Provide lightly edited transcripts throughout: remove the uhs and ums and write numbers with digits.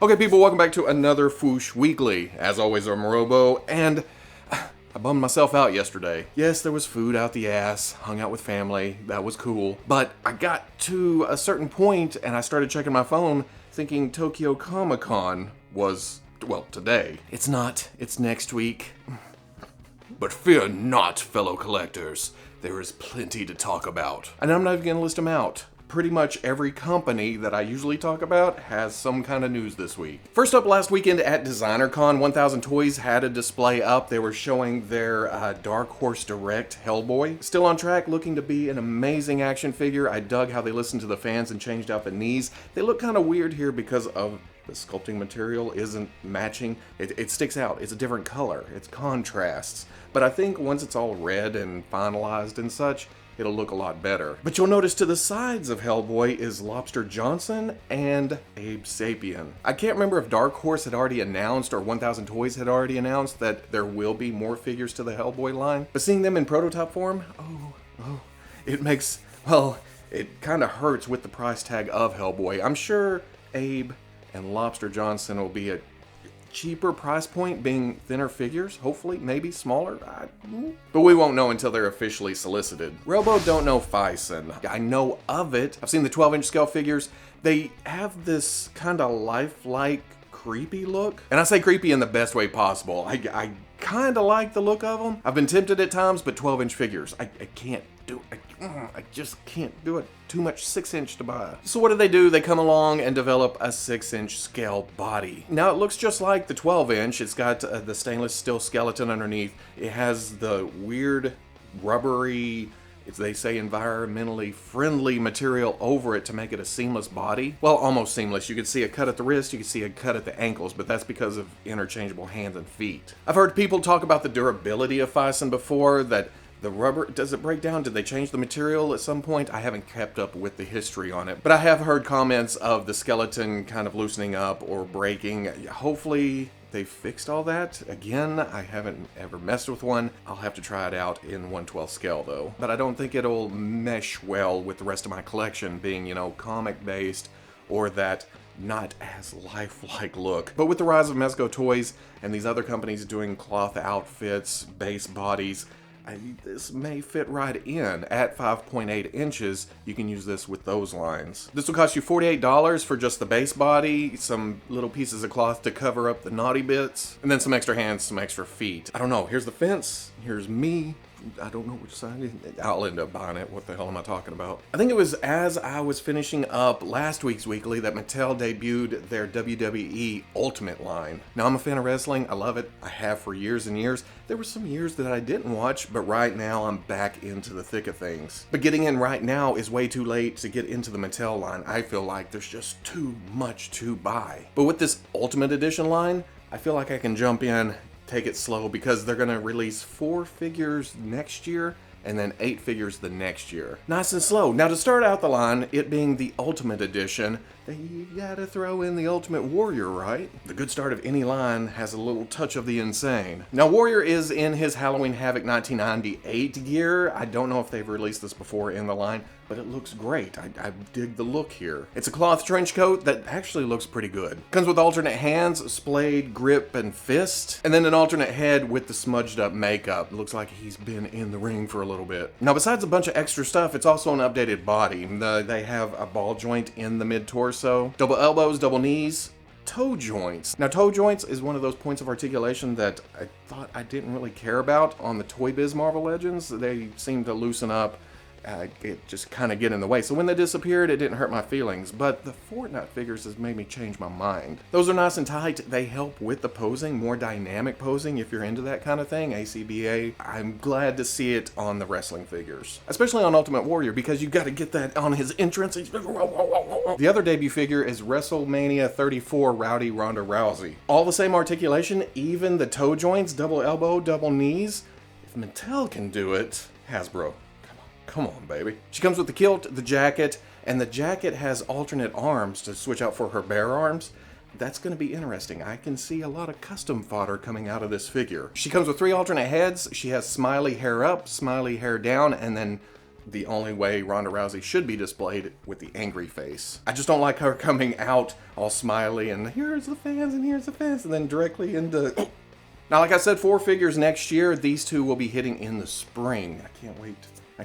Okay, people, welcome back to another Fwoosh Weekly. As always, I'm Robo, and I bummed myself out yesterday. Yes, there was food out the ass, hung out with family, that was cool. But I got to a certain point, and I started checking my phone, thinking Tokyo Comic-Con was, well, today. It's not, it's next week. But fear not, fellow collectors. There is plenty to talk about. And I'm not even gonna list them out. Pretty much every company that I usually talk about has some kind of news this week. First up, last weekend at DesignerCon, 1000 Toys had a display up. They were showing their Dark Horse Direct Hellboy. Still on track, looking to be an amazing action figure. I dug how they listened to the fans and changed out the knees. They look kind of weird here because of the sculpting material isn't matching. It sticks out. It's a different color. It's contrasts. But I think once it's all red and finalized and such, it'll look a lot better. But you'll notice to the sides of Hellboy is Lobster Johnson and Abe Sapien. I can't remember if Dark Horse had already announced or 1000 Toys had already announced that there will be more figures to the Hellboy line. But seeing them in prototype form, it makes, well, it kind of hurts with the price tag of Hellboy. I'm sure Abe and Lobster Johnson will be a cheaper price point, being thinner figures, hopefully, maybe smaller, but we won't know until they're officially solicited. Robo don't know Phicen. I know of it. I've seen the 12-inch scale figures. They have this kind of lifelike, creepy look, and I say creepy in the best way possible. I kind of like the look of them. I've been tempted at times, but 12-inch figures, I can't do it. I just can't do it. Too much 6-inch to buy. So what do? They come along and develop a 6-inch scale body. Now it looks just like the 12-inch. It's got the stainless steel skeleton underneath. It has the weird rubbery, as they say, environmentally friendly material over it to make it a seamless body. Well, almost seamless. You can see a cut at the wrist, you can see a cut at the ankles, but that's because of interchangeable hands and feet. I've heard people talk about the durability of Phicen before, that the rubber, does it break down? Did they change the material at some point? I haven't kept up with the history on it, but I have heard comments of the skeleton kind of loosening up or breaking. Hopefully they fixed all that. Again, I haven't ever messed with one. I'll have to try it out in 1/12 scale though. But I don't think it'll mesh well with the rest of my collection being, you know, comic based or that not as lifelike look. But with the rise of Mezco Toys and these other companies doing cloth outfits, base bodies, this may fit right in. At 5.8 inches, you can use this with those lines. This will cost you $48 for just the base body, some little pieces of cloth to cover up the naughty bits, and then some extra hands, some extra feet. I don't know, here's the fence, here's me. I don't know which side. I'll end up buying it. What the hell am I talking about? I think it was as I was finishing up last week's weekly that Mattel debuted their WWE Ultimate line. Now, I'm a fan of wrestling. I love it. I have for years and years. There were some years that I didn't watch, but right now I'm back into the thick of things. But getting in right now is way too late to get into the Mattel line. I feel like there's just too much to buy. But with this Ultimate Edition line, I feel like I can jump in, take it slow, because they're gonna release 4 figures next year and then 8 figures the next year. Nice and slow. Now to start out the line, it being the Ultimate Edition, you gotta throw in the Ultimate Warrior, right? The good start of any line has a little touch of the insane. Now Warrior is in his Halloween Havoc 1998 gear. I don't know if they've released this before in the line, but it looks great. I dig the look here. It's a cloth trench coat that actually looks pretty good. Comes with alternate hands, splayed, grip, and fist, and then an alternate head with the smudged up makeup. Looks like he's been in the ring for a little bit. Now besides a bunch of extra stuff, it's also an updated body. They have a ball joint in the mid-torso, double elbows, double knees, toe joints. Now toe joints is one of those points of articulation that I thought I didn't really care about on the Toy Biz Marvel Legends. They seem to loosen up. It just kind of get in the way. So when they disappeared, it didn't hurt my feelings, but the Fortnite figures has made me change my mind. Those are nice and tight. They help with the posing, more dynamic posing if you're into that kind of thing, ACBA. I'm glad to see it on the wrestling figures, especially on Ultimate Warrior, because you got to get that on his entrance. The other debut figure is Wrestlemania 34 Rowdy Ronda Rousey. All the same articulation, even the toe joints, double elbow, double knees. If Mattel can do it, Hasbro. Come on, baby. She comes with the kilt, the jacket, and the jacket has alternate arms to switch out for her bare arms. That's going to be interesting. I can see a lot of custom fodder coming out of this figure. She comes with 3 alternate heads. She has smiley hair up, smiley hair down, and then the only way Ronda Rousey should be displayed, with the angry face. I just don't like her coming out all smiley and here's the fans and here's the fans, and then directly into... Now, like I said, 4 figures next year. These 2 will be hitting in the spring. I can't wait. I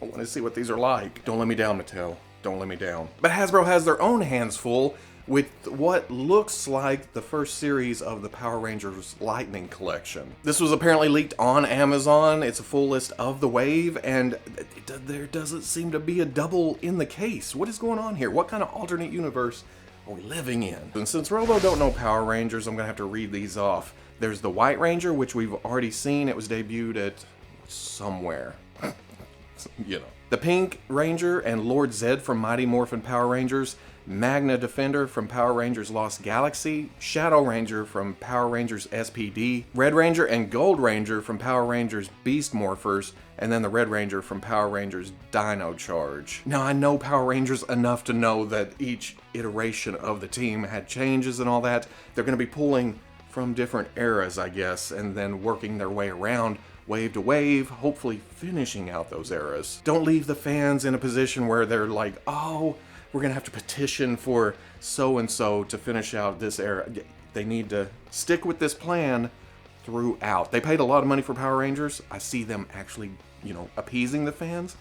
want to see what these are like. Don't let me down, Mattel. Don't let me down. But Hasbro has their own hands full with what looks like the first series of the Power Rangers Lightning Collection. This was apparently leaked on Amazon. It's a full list of the wave, and there doesn't seem to be a double in the case. What is going on here? What kind of alternate universe are we living in? And since Robo don't know Power Rangers, I'm gonna have to read these off. There's the White Ranger, which we've already seen. It was debuted at somewhere. You know. The Pink Ranger and Lord Zed from Mighty Morphin Power Rangers, Magna Defender from Power Rangers Lost Galaxy, Shadow Ranger from Power Rangers SPD, Red Ranger and Gold Ranger from Power Rangers Beast Morphers, and then the Red Ranger from Power Rangers Dino Charge. Now, I know Power Rangers enough to know that each iteration of the team had changes and all that. They're going to be pulling from different eras, I guess, and then working their way around wave to wave, hopefully finishing out those eras. Don't leave the fans in a position where they're like, oh, we're gonna have to petition for so-and-so to finish out this era. They need to stick with this plan throughout. They paid a lot of money for Power Rangers. I see them actually, you know, appeasing the fans,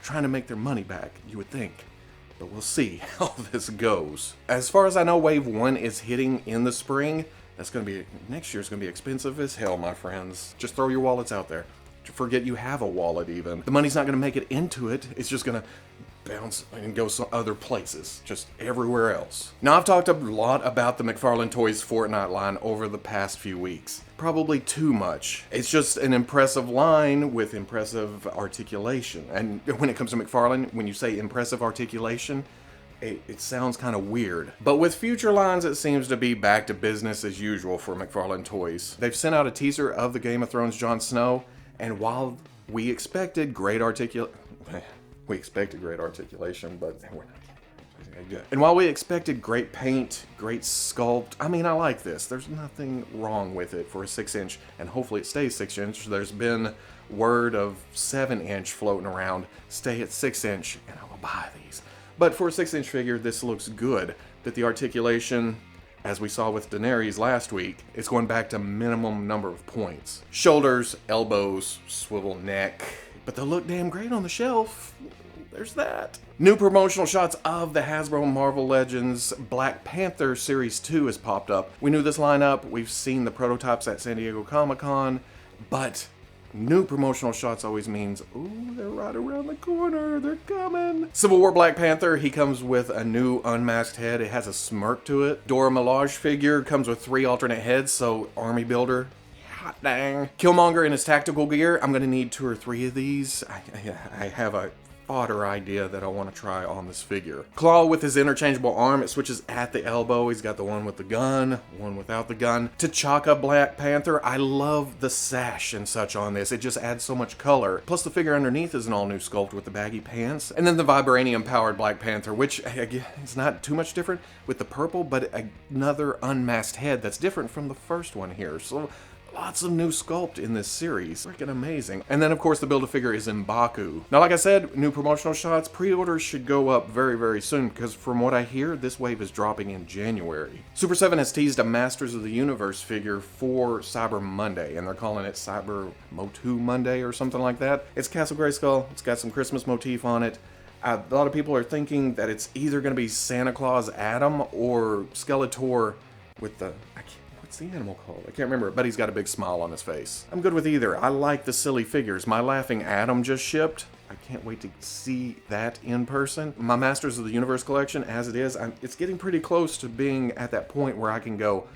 trying to make their money back, you would think. But we'll see how this goes. As far as I know, Wave 1 is hitting in the spring. That's gonna be, next year's gonna be expensive as hell, my friends. Just throw your wallets out there. Forget you have a wallet even. The money's not gonna make it into it. It's just gonna bounce and go some other places, just everywhere else. Now, I've talked a lot about the Mcfarlane Toys Fortnite line over the past few weeks. Probably too much. It's just an impressive line with impressive articulation. And when it comes to Mcfarlane, when you say impressive articulation, it sounds kind of weird. But with future lines, it seems to be back to business as usual for Mcfarlane Toys. They've sent out a teaser of the Game of Thrones Jon Snow, and while we expected great articulation, but we're not. And while we expected great paint, great sculpt, I mean, I like this. There's nothing wrong with it for a 6-inch, and hopefully it stays 6-inch. There's been word of 7-inch floating around. Stay at 6-inch, and I will buy these. But for a 6-inch figure, this looks good. That the articulation, as we saw with Daenerys last week, is going back to minimum number of points. Shoulders, elbows, swivel neck. But they'll look damn great on the shelf. There's that. New promotional shots of the Hasbro Marvel Legends Black Panther Series 2 has popped up. We knew this lineup. We've seen the prototypes at San Diego Comic-Con. But new promotional shots always means, ooh, they're right around the corner, they're coming. Civil War Black Panther, he comes with a new unmasked head. It has a smirk to it. Dora Milaje figure comes with 3 alternate heads, so Army Builder, hot dang. Killmonger in his tactical gear, I'm gonna need 2 or 3 of these. I have a fodder idea that I want to try on this figure. Claw with his interchangeable arm, it switches at the elbow. He's got the one with the gun, one without the gun. T'Chaka Black Panther, I love the sash and such on this. It just adds so much color. Plus the figure underneath is an all new sculpt with the baggy pants. And then the Vibranium powered Black Panther, which is not too much different with the purple, but another unmasked head that's different from the first one here. So lots of new sculpt in this series. Freaking amazing. And then, of course, the Build-A-Figure is M'Baku. Now, like I said, new promotional shots. Pre-orders should go up very, very soon because from what I hear, this wave is dropping in January. Super7 has teased a Masters of the Universe figure for Cyber Monday, and they're calling it Cyber MOTU Monday or something like that. It's Castle Grayskull. It's got some Christmas motif on it. A lot of people are thinking that it's either going to be Santa Claus Adam or Skeletor with the... What's the animal called? I can't remember, but he's got a big smile on his face. I'm good with either. I like the silly figures. My Laughing Adam just shipped. I can't wait to see that in person. My Masters of the Universe collection, as it is, it's getting pretty close to being at that point where I can go,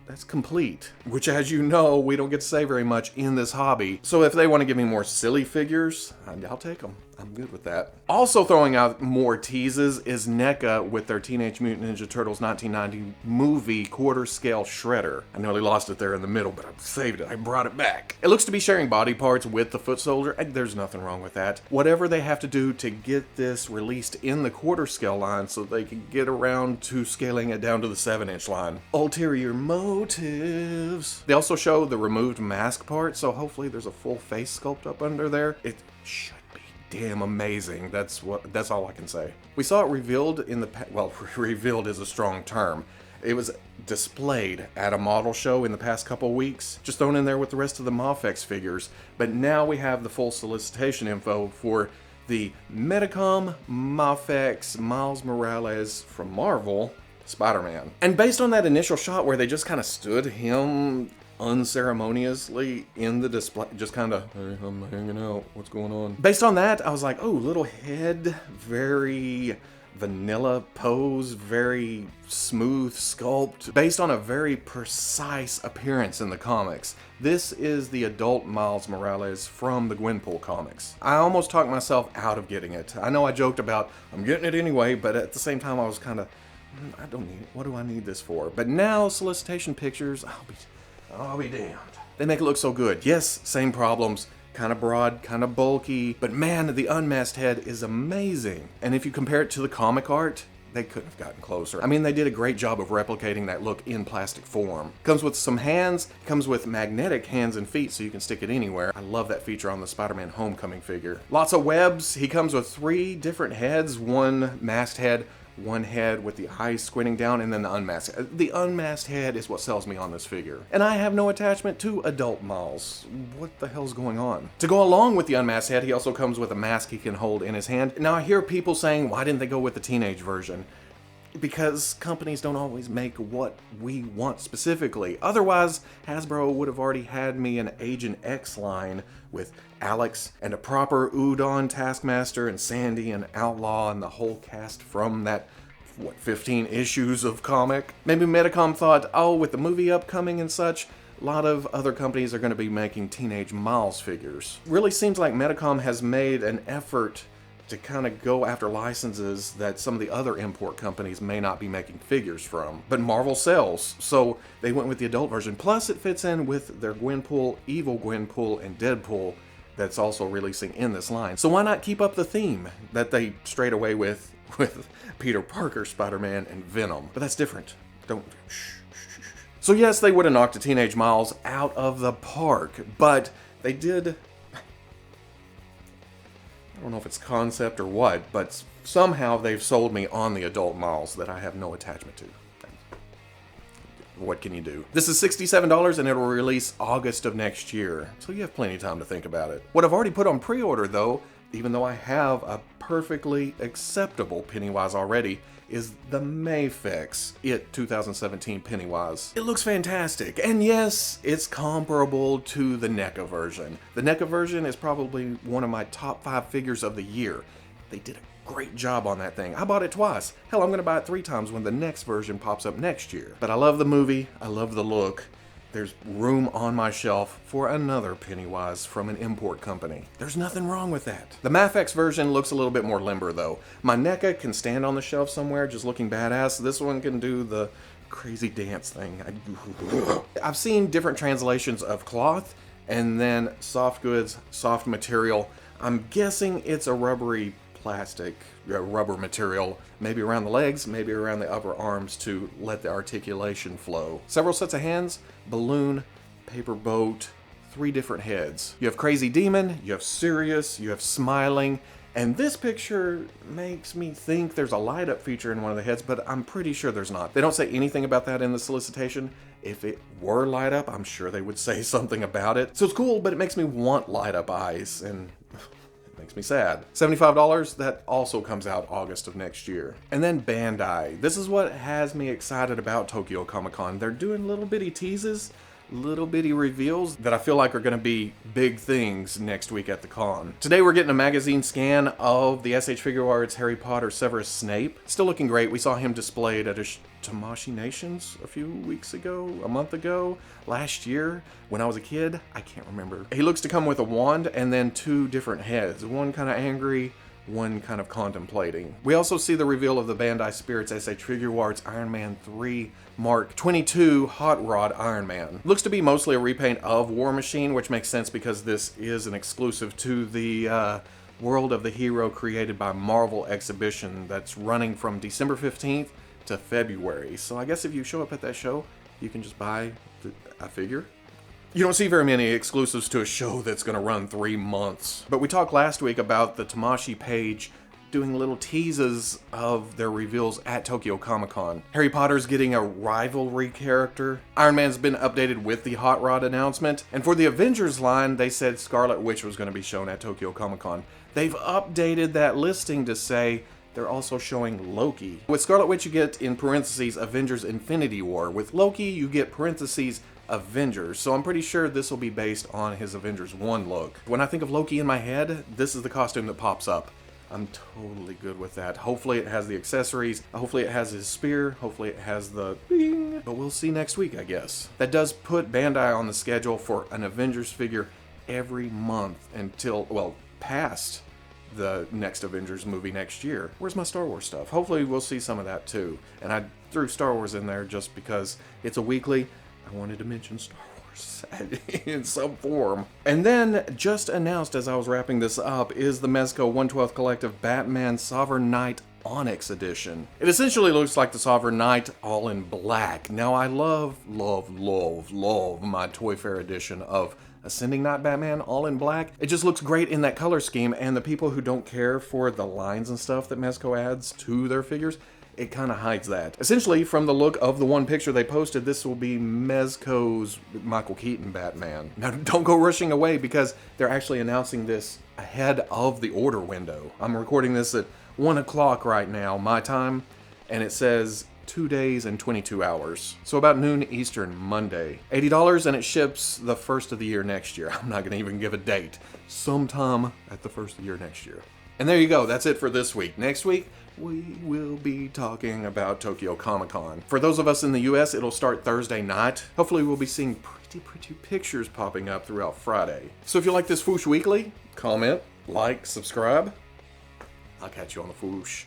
that's complete. Which, as you know, we don't get to say very much in this hobby. So if they want to give me more silly figures, I'll take them. I'm good with that. Also throwing out more teases is NECA with their Teenage Mutant Ninja Turtles 1990 movie quarter-scale Shredder. I nearly lost it there in the middle, but I saved it. I brought it back. It looks to be sharing body parts with the foot soldier, and there's nothing wrong with that. Whatever they have to do to get this released in the quarter-scale line so they can get around to scaling it down to the 7-inch line. Ulterior motives. They also show the removed mask part, so hopefully there's a full face sculpt up under there. It should be damn amazing. That's all I can say. We saw it revealed in the well, revealed is a strong term. It was displayed at a model show in the past couple weeks, just thrown in there with the rest of the Mafex figures. But now we have the full solicitation info for the Medicom Mafex Miles Morales from Marvel Spider-Man. And based on that initial shot where they just kind of stood him unceremoniously in the display, just kind of, hey, I'm hanging out, what's going on? Based on that, I was like, oh, little head, very vanilla pose, very smooth sculpt, based on a very precise appearance in the comics. This is the adult Miles Morales from the Gwenpool comics. I almost talked myself out of getting it. I know I joked about, I'm getting it anyway, but at the same time I was kind of, I don't need it. What do I need this for? But now, solicitation pictures, I'll be damned. They make it look so good. Yes, same problems. Kind of broad, kind of bulky, but man, the unmasked head is amazing. And if you compare it to the comic art, they couldn't have gotten closer. I mean, they did a great job of replicating that look in plastic form. Comes with some hands, comes with magnetic hands and feet so you can stick it anywhere. I love that feature on the Spider-Man Homecoming figure. Lots of webs. He comes with 3 different heads, one masked head, one head with the eyes squinting down, and then the unmasked. The unmasked head is what sells me on this figure. And I have no attachment to adult Miles. What the hell's going on? To go along with the unmasked head, he also comes with a mask he can hold in his hand. Now I hear people saying, why didn't they go with the teenage version? Because companies don't always make what we want specifically. Otherwise, Hasbro would have already had me an Agent X line with Alex and a proper Udon Taskmaster and Sandy and Outlaw and the whole cast from that, 15 issues of comic? Maybe Medicom thought, oh, with the movie upcoming and such, a lot of other companies are going to be making Teenage Miles figures. Really seems like Medicom has made an effort to kind of go after licenses that some of the other import companies may not be making figures from. But Marvel sells, so they went with the adult version. Plus it fits in with their Gwenpool, Evil Gwenpool, and Deadpool that's also releasing in this line. So why not keep up the theme that they strayed away with Peter Parker, Spider-Man, and Venom? But that's different. So yes, they would have knocked a Teenage Miles out of the park, but they did, I don't know if it's concept or what, but somehow they've sold me on the adult Miles that I have no attachment to. What can you do? This is $67 and it'll release August of next year, so you have plenty of time to think about it. What I've already put on pre-order though, even though I have a perfectly acceptable Pennywise already, is the Mafex It 2017 Pennywise. It looks fantastic, and yes, it's comparable to the NECA version. The NECA version is probably one of my top 5 figures of the year. They did a great job on that thing. I bought it twice. Hell, I'm gonna buy it 3 times when the next version pops up next year. But I love the movie, I love the look. There's room on my shelf for another Pennywise from an import company. There's nothing wrong with that. The Mafex version looks a little bit more limber though. My NECA can stand on the shelf somewhere just looking badass. This one can do the crazy dance thing. I've seen different translations of cloth and then soft goods, soft material. I'm guessing it's a rubbery plastic, rubber material, maybe around the legs, maybe around the upper arms to let the articulation flow. Several sets of hands, balloon, paper boat, 3 different heads. You have Crazy Demon, you have Serious, you have Smiling, and this picture makes me think there's a light up feature in one of the heads, but I'm pretty sure there's not. They don't say anything about that in the solicitation. If it were light up, I'm sure they would say something about it. So it's cool, but it makes me want light up eyes, and makes me sad. $75, that also comes out August of next year. And then Bandai. This is what has me excited about Tokyo Comic Con. They're doing little bitty teases, little bitty reveals that I feel like are going to be big things next week at the con. Today we're getting a magazine scan of the S.H. Figuarts Harry Potter Severus Snape. Still looking great. We saw him displayed at a Tamashii Nations a few weeks ago, a month ago, last year when I was a kid. I can't remember. He looks to come with a wand and then 2 different heads. One kind of angry, one kind of contemplating. We also see the reveal of the Bandai Spirits S.H. Figuarts Iron Man 3 Mark 22 Hot Rod Iron Man. Looks to be mostly a repaint of War Machine, which makes sense because this is an exclusive to the World of the Hero created by Marvel exhibition that's running from December 15th to February. So I guess if you show up at that show, you can just buy a figure. You don't see very many exclusives to a show that's going to run 3 months. But we talked last week about the Tamashii page doing little teases of their reveals at Tokyo Comic Con. Harry Potter's getting a rivalry character. Iron Man's been updated with the Hot Rod announcement. And for the Avengers line, they said Scarlet Witch was going to be shown at Tokyo Comic Con. They've updated that listing to say they're also showing Loki. With Scarlet Witch, you get in parentheses Avengers Infinity War. With Loki, you get parentheses Avengers. So I'm pretty sure this will be based on his Avengers 1 look. When I think of Loki in my head, this is the costume that pops up. I'm totally good with that. Hopefully it has the accessories. Hopefully it has his spear. Hopefully it has the bing. But we'll see next week, I guess. That does put Bandai on the schedule for an Avengers figure every month until, well, past the next Avengers movie next year. Where's my Star Wars stuff? Hopefully we'll see some of that too. And I threw Star Wars in there just because it's a weekly. I wanted to mention Star Wars in some form. And then, just announced as I was wrapping this up, is the Mezco 1/12 Collective Batman Sovereign Knight Onyx Edition. It essentially looks like the Sovereign Knight all in black. Now I love my Toy Fair edition of Ascending Knight Batman all in black. It just looks great in that color scheme, and the people who don't care for the lines and stuff that Mezco adds to their figures, it kind of hides that. Essentially, from the look of the one picture they posted, this will be Mezco's Michael Keaton Batman. Now, don't go rushing away because they're actually announcing this ahead of the order window. I'm recording this at 1 o'clock right now, my time, and it says 2 days and 22 hours. So about noon Eastern, Monday. $80, and it ships the first of the year next year. I'm not going to even give a date. Sometime at the first of the year next year. And there you go, that's it for this week. Next week, we will be talking about Tokyo Comic Con. For those of us in the US, it'll start Thursday night. Hopefully we'll be seeing pretty pictures popping up throughout Friday. So if you like this Fwoosh Weekly, comment, like, subscribe. I'll catch you on the Fwoosh.